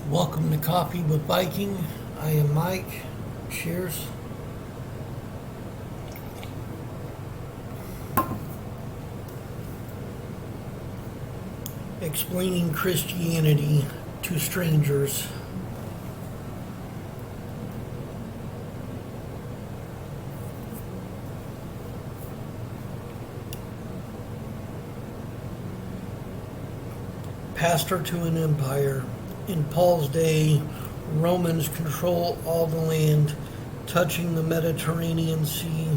Welcome to Coffee with Viking. I am Mike. Cheers. Explaining Christianity to strangers. Pastor to an empire. In Paul's day, Romans control all the land touching the Mediterranean Sea,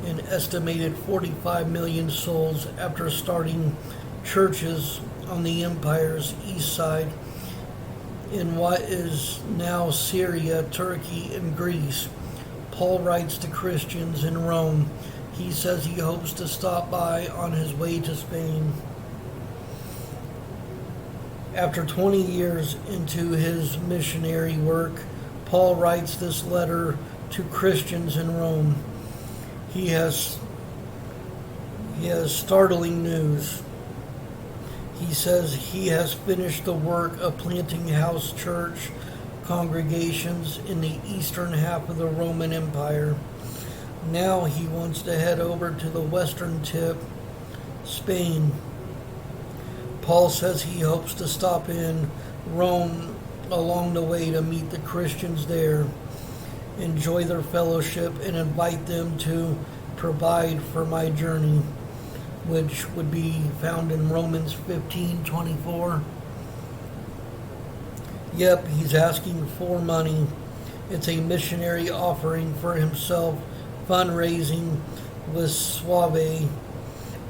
an estimated 45 million souls after starting churches on the empire's east side in what is now Syria, Turkey, and Greece. Paul writes to Christians in Rome. He says he hopes to stop by on his way to Spain. After 20 years into his missionary work, Paul writes this letter to Christians in Rome. He has startling news. He says he has finished the work of planting house church congregations in the eastern half of the Roman Empire. Now he wants to head over to the western tip, Spain. Paul says he hopes to stop in Rome along the way to meet the Christians there, enjoy their fellowship, and invite them to provide for my journey, which would be found in Romans 15:24. Yep, he's asking for money. It's a missionary offering for himself, fundraising with Suave.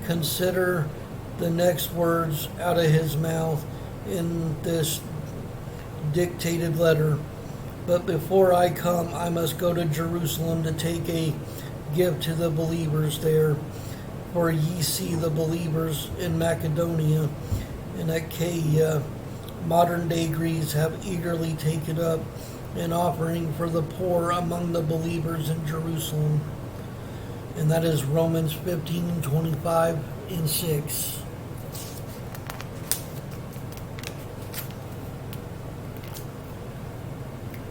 Consider the next words out of his mouth in this dictated letter. But before I come, I must go to Jerusalem to take a gift to the believers there. For ye see the believers in Macedonia and Achaia, modern day Greece, have eagerly taken up an offering for the poor among the believers in Jerusalem. And that is Romans 15:25 and 6.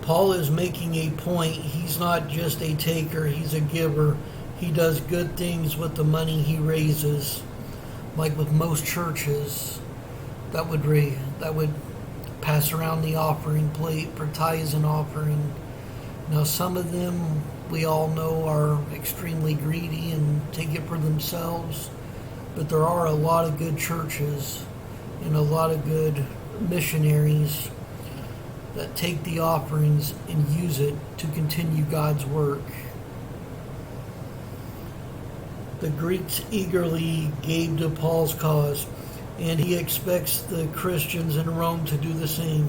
Paul is making a point. He's not just a taker, he's a giver. He does good things with the money he raises. Like with most churches that would pass around the offering plate for tithes and offering. Now some of them we all know are extremely greedy and take it for themselves. But there are a lot of good churches and a lot of good missionaries that take the offerings and use it to continue God's work. The Greeks eagerly gave to Paul's cause, and he expects the Christians in Rome to do the same.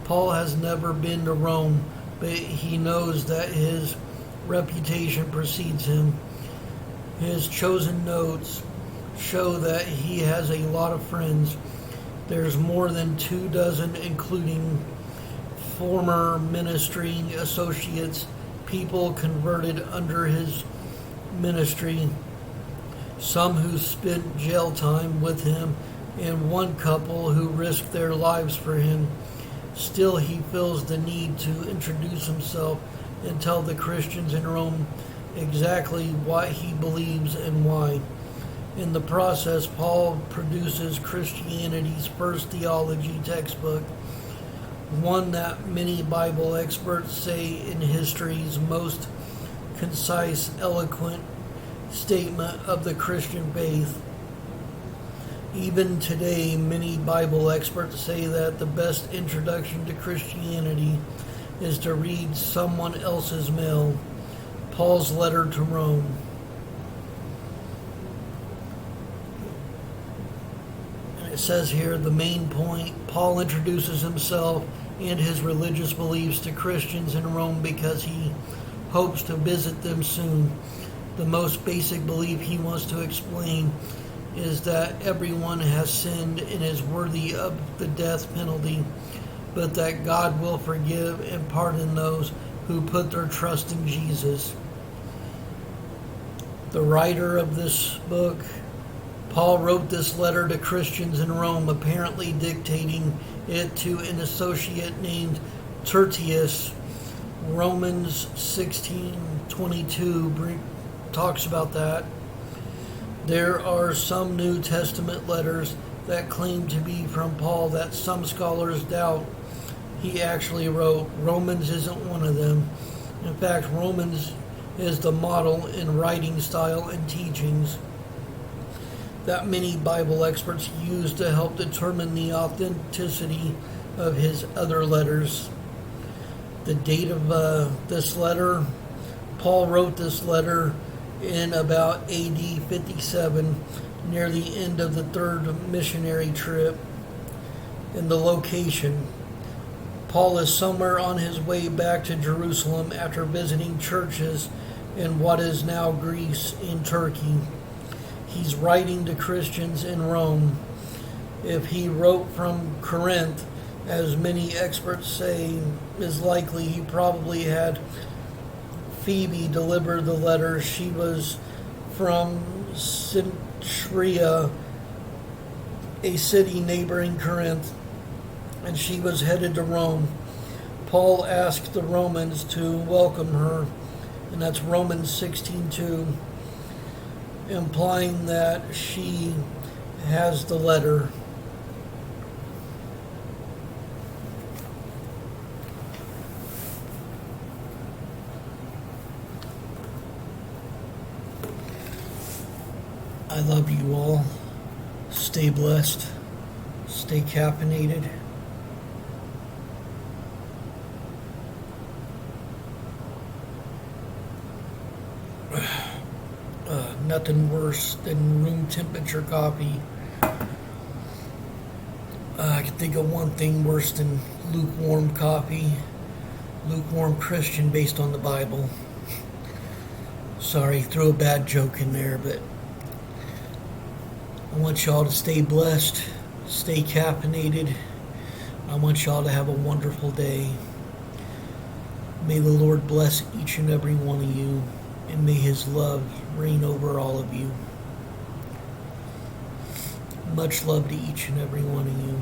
Paul has never been to Rome, but he knows that his reputation precedes him. His chosen notes show that he has a lot of friends. There's more than 24, including former ministry associates, people converted under his ministry, some who spent jail time with him, and one couple who risked their lives for him. Still, he feels the need to introduce himself and tell the Christians in Rome exactly what he believes and why. In the process, Paul produces Christianity's first theology textbook, one that many Bible experts say in history's most concise, eloquent statement of the Christian faith. Even today, many Bible experts say that the best introduction to Christianity is to read someone else's mail, Paul's letter to Rome. And it says here, the main point, Paul introduces himself and his religious beliefs to Christians in Rome because he hopes to visit them soon. The most basic belief he wants to explain is that everyone has sinned and is worthy of the death penalty, but that God will forgive and pardon those who put their trust in Jesus. The writer of this book Paul wrote this letter to Christians in Rome, apparently dictating it to an associate named Tertius. Romans 16:22 talks about that. There are some New Testament letters that claim to be from Paul that some scholars doubt he actually wrote. Romans isn't one of them. In fact, Romans is the model in writing style and teachings that many Bible experts use to help determine the authenticity of his other letters. The date of this letter, Paul wrote this letter in about AD 57, near the end of the third missionary trip. And the location, Paul is somewhere on his way back to Jerusalem after visiting churches in what is now Greece and Turkey. He's writing to Christians in Rome. If he wrote from Corinth, as many experts say is likely, he probably had Phoebe deliver the letter. She was from Cenchrea, a city neighboring Corinth, and she was headed to Rome. Paul asked the Romans to welcome her, and that's Romans 16:2, implying that she has the letter. I love you all. Stay blessed. Stay caffeinated. Nothing worse than room temperature coffee. I can think of one thing worse than lukewarm coffee. Lukewarm Christian based on the Bible. Sorry, threw a bad joke in there, but I want y'all to stay blessed, stay caffeinated. I want y'all to have a wonderful day. May the Lord bless each and every one of you, and may His love reign over all of you. Much love to each and every one of you.